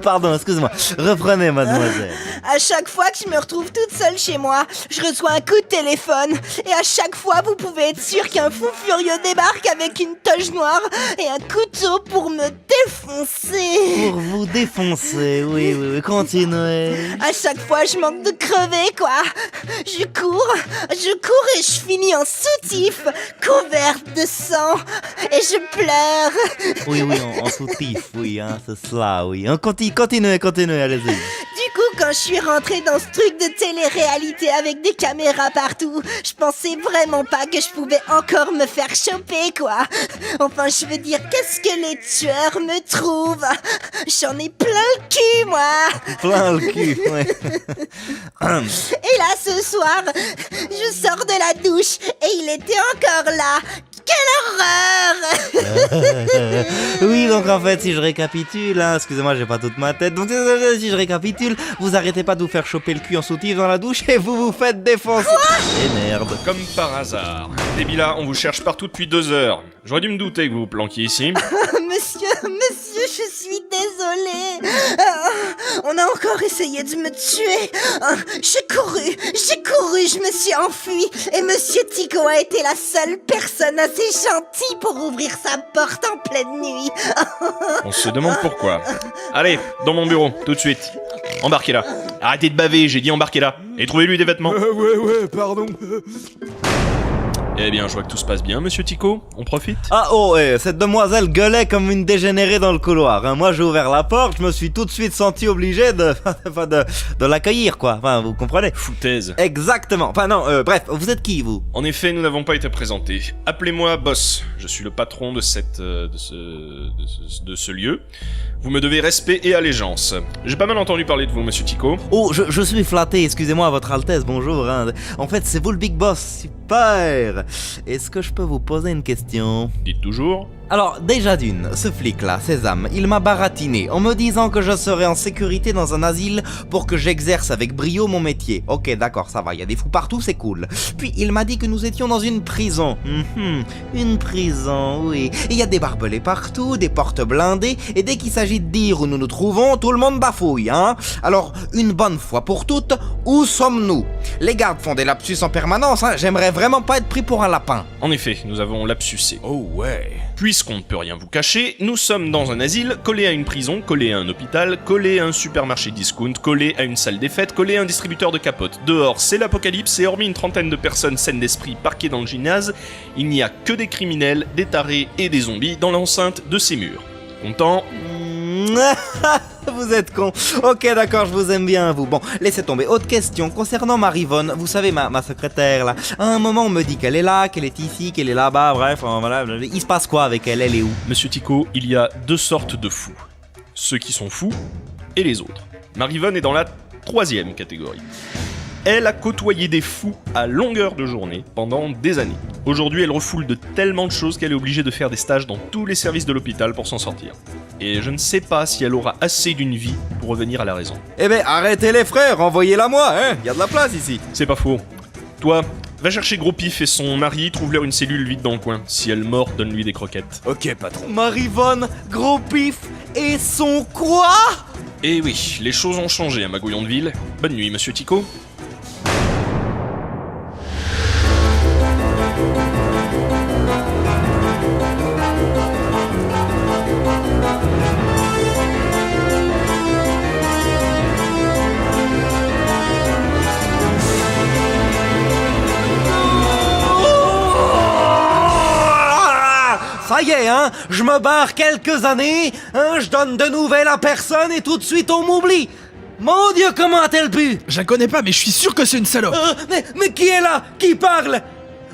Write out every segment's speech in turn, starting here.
Pardon, excusez-moi. Reprenez, mademoiselle. À chaque fois que je me retrouve toute seule chez moi, je reçois un coup de téléphone. Et à chaque fois, vous pouvez être sûr qu'un fou furieux débarque avec une toge noire et un couteau pour me défoncer. Pour vous défoncer, oui, continuez. À chaque fois, je manque de crever, quoi. Je cours et je finis en soutif, couverte de sang. Et je pleure. Oui, en soutif, oui, hein, c'est cela, oui. Continuez, allez-y. Du coup, quand je suis rentrée dans ce truc de télé-réalité avec des caméras partout, je pensais vraiment pas que je pouvais encore me faire choper, quoi. Enfin, je veux dire, qu'est-ce que les tueurs me trouvent? J'en ai plein le cul, moi. Plein le cul, ouais. Et là, ce soir, je sors de la douche et il était encore là. Quelle horreur! Oui, donc en fait, si je récapitule, hein, excusez-moi, j'ai pas toute ma tête, donc si je récapitule, vous arrêtez pas de vous faire choper le cul en soutif dans la douche et vous vous faites défoncer. Et merde. Comme par hasard. Débila, on vous cherche partout depuis 2 heures. J'aurais dû me douter que vous vous planquiez ici. Monsieur, je suis désolée. On a encore essayé de me tuer. J'ai couru, je me suis enfuie. Et Monsieur Tico a été la seule personne assez gentille pour ouvrir sa porte en pleine nuit. On se demande pourquoi. Allez, dans mon bureau, tout de suite. Embarquez-la. Arrêtez de baver, j'ai dit embarquez-la. Et trouvez-lui des vêtements. Ouais, pardon. Eh bien, je vois que tout se passe bien, monsieur Tico. On profite. Ah cette demoiselle gueulait comme une dégénérée dans le couloir. Hein. Moi, j'ai ouvert la porte, je me suis tout de suite senti obligé de l'accueillir, quoi. Enfin, vous comprenez. Foutaise. Exactement. Enfin non, bref, vous êtes qui, vous? En effet, nous n'avons pas été présentés. Appelez-moi Boss. Je suis le patron de ce lieu. Vous me devez respect et allégeance. J'ai pas mal entendu parler de vous, monsieur Tico. Oh, je suis flatté, excusez-moi, votre Altesse, bonjour. Hein. En fait, c'est vous le Big Boss, super. Est-ce que je peux vous poser une question? Dites toujours. Alors, déjà d'une, ce flic-là, Sésame, il m'a baratiné en me disant que je serais en sécurité dans un asile pour que j'exerce avec brio mon métier. Ok, d'accord, ça va, il y a des fous partout, c'est cool. Puis, il m'a dit que nous étions dans une prison. Une prison, oui. Il y a des barbelés partout, des portes blindées, et dès qu'il s'agit de dire où nous nous trouvons, tout le monde bafouille, hein. Alors, une bonne fois pour toutes, où sommes-nous? Les gardes font des lapsus en permanence, hein. J'aimerais vraiment pas être pris pour un lapin. En effet, nous avons lapsusé. Oh ouais. Puisqu'on ne peut rien vous cacher, nous sommes dans un asile, collé à une prison, collé à un hôpital, collé à un supermarché discount, collé à une salle des fêtes, collé à un distributeur de capotes. Dehors, c'est l'apocalypse et hormis une trentaine de personnes saines d'esprit parquées dans le gymnase, il n'y a que des criminels, des tarés et des zombies dans l'enceinte de ces murs. Content? Vous êtes con. Ok, d'accord, je vous aime bien, vous. Bon, laissez tomber. Autre question concernant Marivonne. Vous savez, ma secrétaire, là. À un moment, on me dit qu'elle est là, qu'elle est ici, qu'elle est là-bas, bref, voilà. Il se passe quoi avec elle? Elle est où? Monsieur Tico, il y a 2 sortes de fous. Ceux qui sont fous et les autres. Marivonne est dans la 3e catégorie. Elle a côtoyé des fous à longueur de journée pendant des années. Aujourd'hui, elle refoule de tellement de choses qu'elle est obligée de faire des stages dans tous les services de l'hôpital pour s'en sortir. Et je ne sais pas si elle aura assez d'une vie pour revenir à la raison. Eh ben, arrêtez les frères, envoyez-la moi, hein. Y a de la place ici. C'est pas faux. Toi, va chercher Gros Pif et son mari, trouve-leur une cellule vide dans le coin. Si elle mord, donne-lui des croquettes. Ok, patron. Marivonne, Gros Pif et son quoi? Eh oui, les choses ont changé à Magouillon de Ville. Bonne nuit, monsieur Tico. Ça y est, hein, je me barre quelques années, hein, je donne de nouvelles à personne et tout de suite on m'oublie. Mon Dieu, comment a-t-elle pu? Je la connais pas, mais je suis sûr que c'est une salope. Mais qui est là? Qui parle?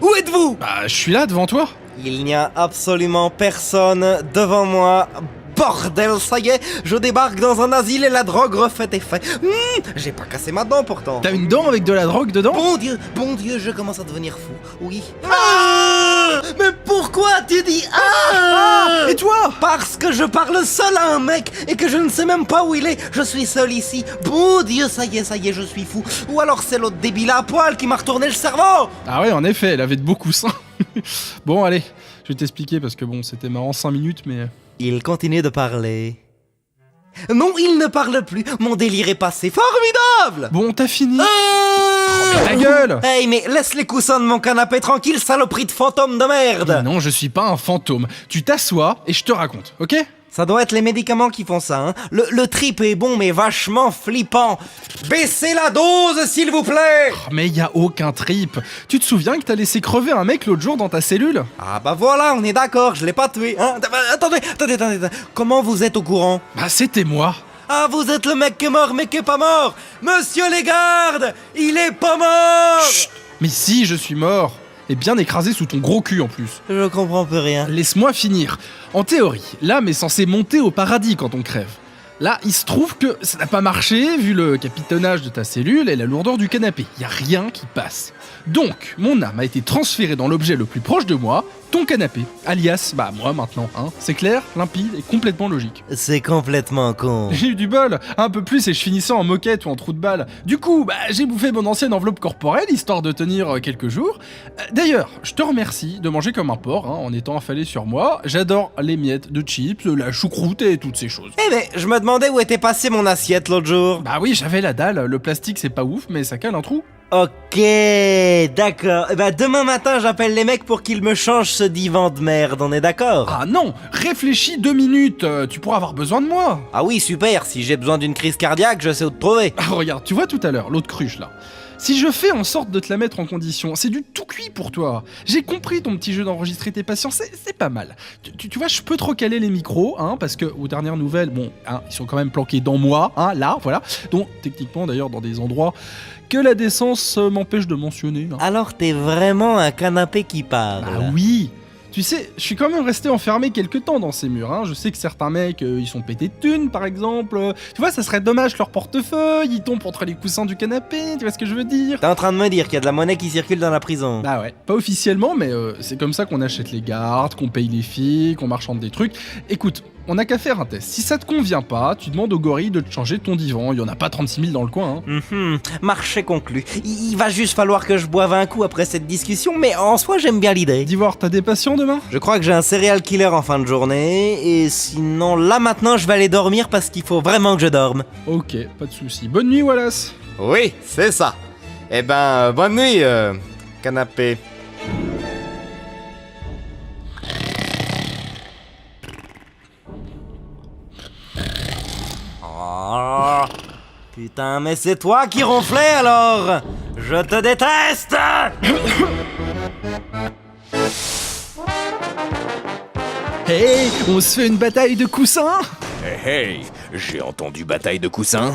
Où êtes-vous? Bah, je suis là devant toi. Il n'y a absolument personne devant moi. Bordel, ça y est, je débarque dans un asile et la drogue refait effet. J'ai pas cassé ma dent pourtant. T'as une dent avec de la drogue dedans? Bon Dieu, je commence à devenir fou. Oui. Mais pourquoi tu dis Et toi? Parce que je parle seul à un mec et que je ne sais même pas où il est. Je suis seul ici. Bon Dieu, ça y est, je suis fou. Ou alors c'est l'autre débile à poil qui m'a retourné le cerveau. Ah ouais, en effet, elle avait de beaux coussins. Bon, allez, je vais t'expliquer parce que bon, c'était marrant 5 minutes, mais... Il continue de parler. Non, il ne parle plus. Mon délire est passé. Formidable. Bon, t'as fini. Ah Ta gueule. Hey, mais laisse les coussins de mon canapé tranquille, saloperie de fantôme de merde. Non, je suis pas un fantôme. Tu t'assois et je te raconte, ok? Ça doit être les médicaments qui font ça, hein. Le trip est bon, mais vachement flippant. Baissez la dose, s'il vous plaît. Oh, mais y a aucun trip. Tu te souviens que t'as laissé crever un mec l'autre jour dans ta cellule? Ah bah voilà, on est d'accord, je l'ai pas tué, hein. Attendez. Comment vous êtes au courant? Bah, c'était moi. Ah, vous êtes le mec qui est mort, mais qui est pas mort. Monsieur les gardes, il est pas mort. Chut. Mais si, je suis mort. Et bien écrasé sous ton gros cul en plus. Je comprends plus rien. Laisse-moi finir. En théorie, l'âme est censée monter au paradis quand on crève. Là, il se trouve que ça n'a pas marché vu le capitonnage de ta cellule et la lourdeur du canapé. Y a rien qui passe. Donc, mon âme a été transférée dans l'objet le plus proche de moi, ton canapé, alias, bah moi maintenant, hein. C'est clair, limpide et complètement logique. C'est complètement con. J'ai eu du bol, un peu plus et je finissais en moquette ou en trou de balle. Du coup, bah j'ai bouffé mon ancienne enveloppe corporelle histoire de tenir quelques jours. D'ailleurs, je te remercie de manger comme un porc, hein, en étant affalé sur moi. J'adore les miettes de chips, la choucroute et toutes ces choses. Eh mais, je me demandais où était passée mon assiette l'autre jour. Bah oui, j'avais la dalle, le plastique c'est pas ouf, mais ça cale un trou. Ok, d'accord. Eh ben, demain matin, j'appelle les mecs pour qu'ils me changent ce divan de merde, on est d'accord? Ah non, réfléchis 2 minutes, tu pourras avoir besoin de moi. Ah oui, super, si j'ai besoin d'une crise cardiaque, je sais où te trouver. Ah, regarde, tu vois tout à l'heure, l'autre cruche là. Si je fais en sorte de te la mettre en condition, c'est du tout cuit pour toi. J'ai compris ton petit jeu d'enregistrer tes patients, c'est pas mal. Tu vois, je peux te recaler les micros, hein, parce que aux dernières nouvelles, bon, hein, ils sont quand même planqués dans moi, hein, là, voilà. Donc, techniquement d'ailleurs, dans des endroits que la décence m'empêche de mentionner. Hein. Alors t'es vraiment un canapé qui parle. Bah oui. Tu sais, je suis quand même resté enfermé quelques temps dans ces murs, hein. Je sais que certains mecs, ils sont pétés de thunes, par exemple. Tu vois, ça serait dommage que leur portefeuille, ils tombent entre les coussins du canapé, tu vois ce que je veux dire? T'es en train de me dire qu'il y a de la monnaie qui circule dans la prison. Bah ouais, pas officiellement, mais c'est comme ça qu'on achète les gardes, qu'on paye les filles, qu'on marchande des trucs. Écoute, on n'a qu'à faire un test. Si ça te convient pas, tu demandes au gorille de te changer ton divan. Il y en a pas 36 000 dans le coin, hein. Marché conclu. Il va juste falloir que je boive un coup après cette discussion, mais en soi, j'aime bien l'idée. Dis voir, t'as des patients demain? Je crois que j'ai un serial killer en fin de journée, et sinon, là maintenant, je vais aller dormir parce qu'il faut vraiment que je dorme. Ok, pas de soucis. Bonne nuit, Wallace. Oui, c'est ça. Eh ben, bonne nuit, canapé. Oh, putain, mais c'est toi qui ronflais alors! Je te déteste! Hey, on se fait une bataille de coussins? Hey, j'ai entendu bataille de coussins.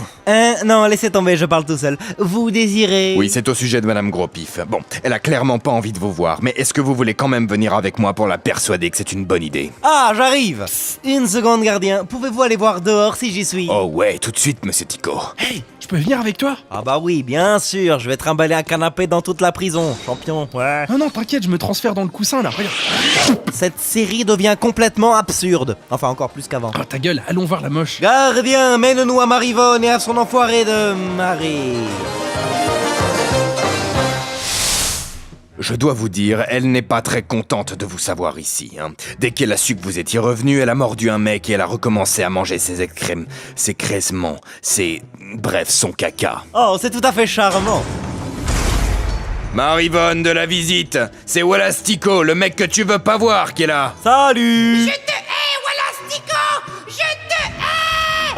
Non, laissez tomber, je parle tout seul. Vous désirez... Oui, c'est au sujet de Madame Gros-Pif. Bon, elle a clairement pas envie de vous voir, mais est-ce que vous voulez quand même venir avec moi pour la persuader que c'est une bonne idée? Ah, j'arrive! Une seconde, gardien. Pouvez-vous aller voir dehors si j'y suis? Oh ouais, tout de suite, monsieur Tico. Hey, je peux venir avec toi? Ah bah oui, bien sûr, je vais trimballer un canapé dans toute la prison, champion. Ouais. Non, non, t'inquiète, je me transfère dans le coussin, là, regarde. Cette série devient complètement absurde. Enfin, encore plus qu'avant. Oh, ta gueule, allons voir la moche. Gardien, mène-nous à Marivonne et à son enfoiré de mari. Je dois vous dire, elle n'est pas très contente de vous savoir ici. Hein. Dès qu'elle a su que vous étiez revenu, elle a mordu un mec et elle a recommencé à manger ses excréments, bref, son caca. Oh, c'est tout à fait charmant. Marivonne de la visite, c'est Wallace Tico, le mec que tu veux pas voir qui est là. Salut!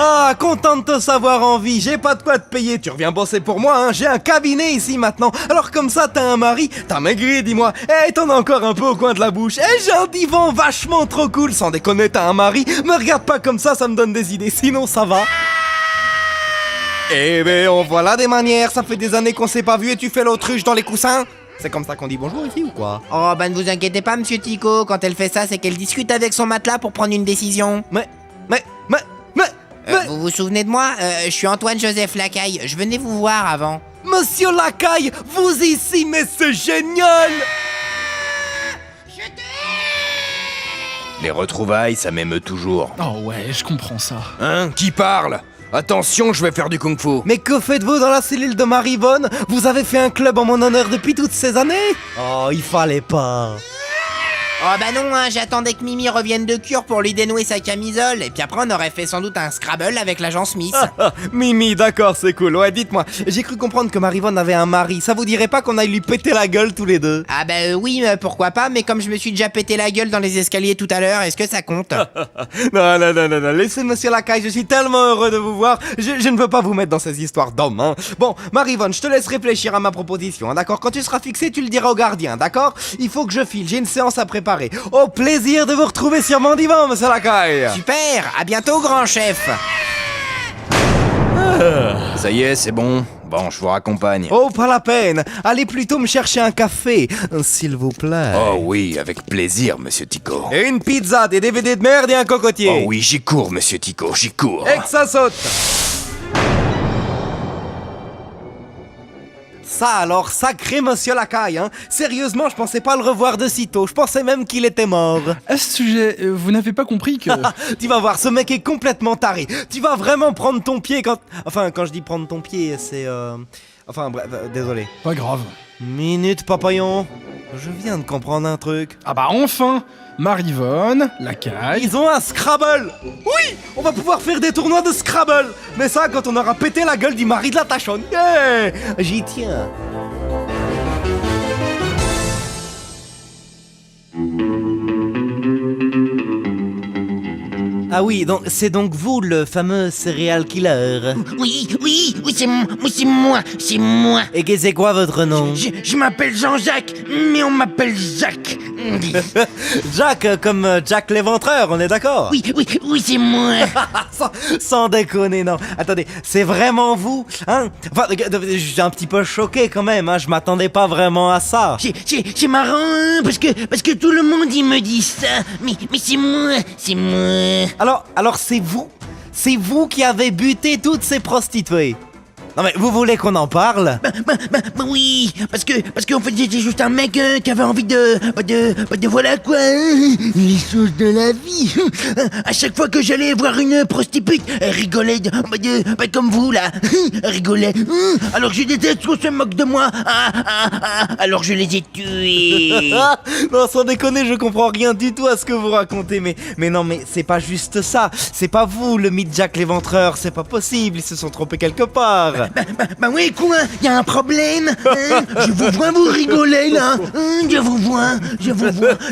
Ah, content de te savoir en vie, j'ai pas de quoi te payer, tu reviens bosser pour moi, hein, j'ai un cabinet ici maintenant, alors comme ça t'as un mari, t'as maigri, dis-moi, t'en as encore un peu au coin de la bouche, j'ai un divan vachement trop cool, sans déconner t'as un mari, me regarde pas comme ça me donne des idées, sinon ça va. Eh ben, on voilà des manières, ça fait des années qu'on s'est pas vu et tu fais l'autruche dans les coussins. C'est comme ça qu'on dit bonjour ici ou quoi? Oh, bah ne vous inquiétez pas, monsieur Tico. Quand elle fait ça, c'est qu'elle discute avec son matelas pour prendre une décision. Mais... Vous vous souvenez de moi? Je suis Antoine-Joseph Lacaille. Je venais vous voir avant. Monsieur Lacaille, vous ici, mais c'est génial! Les retrouvailles, ça m'émeut toujours. Oh ouais, je comprends ça. Hein? Qui parle? Attention, je vais faire du kung-fu. Mais que faites-vous dans la cellule de Marivonne? Vous avez fait un club en mon honneur depuis toutes ces années? Oh, il fallait pas. Oh bah non, hein, j'attendais que Mimi revienne de cure pour lui dénouer sa camisole, et puis après on aurait fait sans doute un Scrabble avec l'agent Smith. Mimi, d'accord, c'est cool. Ouais, dites-moi, j'ai cru comprendre que Marivonne avait un mari. Ça vous dirait pas qu'on aille lui péter la gueule tous les deux? Ah bah oui, pourquoi pas, mais comme je me suis déjà pété la gueule dans les escaliers tout à l'heure, est-ce que ça compte? Non, laissez monsieur Lacaille, je suis tellement heureux de vous voir. Je ne veux pas vous mettre dans ces histoires d'hommes, hein. Bon, Marivonne, je te laisse réfléchir à ma proposition, hein, d'accord? Quand tu seras fixé, tu le diras au gardien, d'accord? Il faut que je file, j'ai une séance à préparer. Au plaisir de vous retrouver sur mon divan, monsieur Lacaille. Super, à bientôt grand chef. Ça y est, c'est bon. Bon, je vous raccompagne. Oh, pas la peine. Allez plutôt me chercher un café, s'il vous plaît. Oh oui, avec plaisir, monsieur Tico. Et une pizza, des DVD de merde et un cocotier. Oh oui, j'y cours, monsieur Tico, j'y cours. Et que ça saute. Ça alors, sacré monsieur Lacaille, hein. Sérieusement, je pensais pas le revoir de sitôt. Je pensais même qu'il était mort. À ce sujet, vous n'avez pas compris que... Tu vas voir, ce mec est complètement taré. Tu vas vraiment prendre ton pied quand... Enfin, quand je dis prendre ton pied, c'est... Enfin, bref, désolé. Pas grave. Minute, papayon. Je viens de comprendre un truc. Ah bah enfin, Marivonne, Lacaille... Ils ont un Scrabble. Oui, on va pouvoir faire des tournois de Scrabble. Mais ça, quand on aura pété la gueule du mari de la tachonne. Yeah, j'y tiens. Ah oui, donc c'est donc vous le fameux serial killer. Oui, c'est moi. Et que c'est quoi votre nom? Je m'appelle Jean-Jacques, mais on m'appelle Jacques. Jack, comme Jack l'éventreur, on est d'accord? Oui, c'est moi. sans déconner, non. Attendez, c'est vraiment vous, hein? Enfin, je suis un petit peu choqué quand même, hein. Je m'attendais pas vraiment à ça. C'est marrant, hein, parce que tout le monde il me dit ça. Mais c'est moi. Alors c'est vous qui avez buté toutes ces prostituées. Non mais vous voulez qu'on en parle? Bah oui, parce que en fait j'étais juste un mec qui avait envie de voilà quoi, hein, les choses de la vie. À chaque fois que j'allais voir une prostituée, elle rigolait comme vous là, elle rigolait. Alors je déteste qu'on se moque de moi. Alors je les ai tués. Non, sans déconner, je comprends rien du tout à ce que vous racontez, mais non, mais c'est pas juste ça. C'est pas vous, le mythe Jack l'éventreur, c'est pas possible, ils se sont trompés quelque part. Bah oui quoi, y a un problème, hein. Je vous vois vous rigoler là, je vous vois.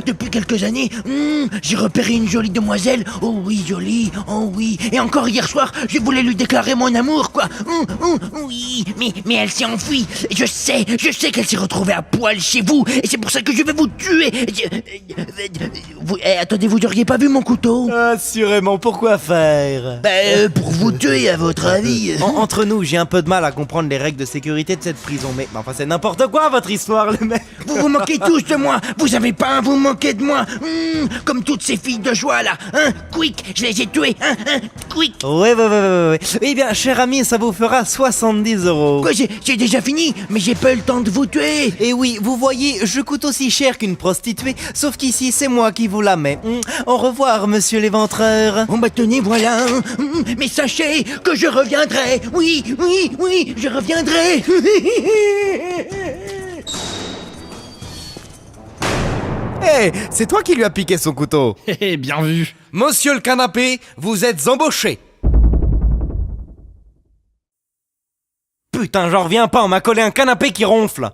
Depuis quelques années, j'ai repéré une jolie demoiselle. Oh oui, jolie, oh oui. Et encore hier soir, je voulais lui déclarer mon amour quoi. Oui, mais elle s'est enfuie. Et je sais qu'elle s'est retrouvée à poil chez vous. Et c'est pour ça que je vais vous tuer. Attendez, vous auriez pas vu mon couteau? Assurément, pourquoi faire? Pour vous tuer à votre avis. Entre nous, j'ai un peu de mal à comprendre les règles de sécurité de cette prison, mais enfin c'est n'importe quoi votre histoire, les mecs. Vous vous moquez tous de moi. Vous avez pas à vous moquer de moi. Comme toutes ces filles de joie là, hein. Quick, je les ai tuées, hein. Quick. Ouais. Eh bien, cher ami, ça vous fera 70 €. Quoi, j'ai déjà fini, mais j'ai pas eu le temps de vous tuer. Et oui, vous voyez, je coûte aussi cher qu'une prostituée, sauf qu'ici, c'est moi qui vous la mets. Au revoir, monsieur l'éventreur. Bon bah tenez, voilà. Mais sachez que je reviendrai. Oui, je reviendrai. Hé, c'est toi qui lui as piqué son couteau. Hé, bien vu. Monsieur le canapé, vous êtes embauché. Putain, j'en reviens pas, on m'a collé un canapé qui ronfle.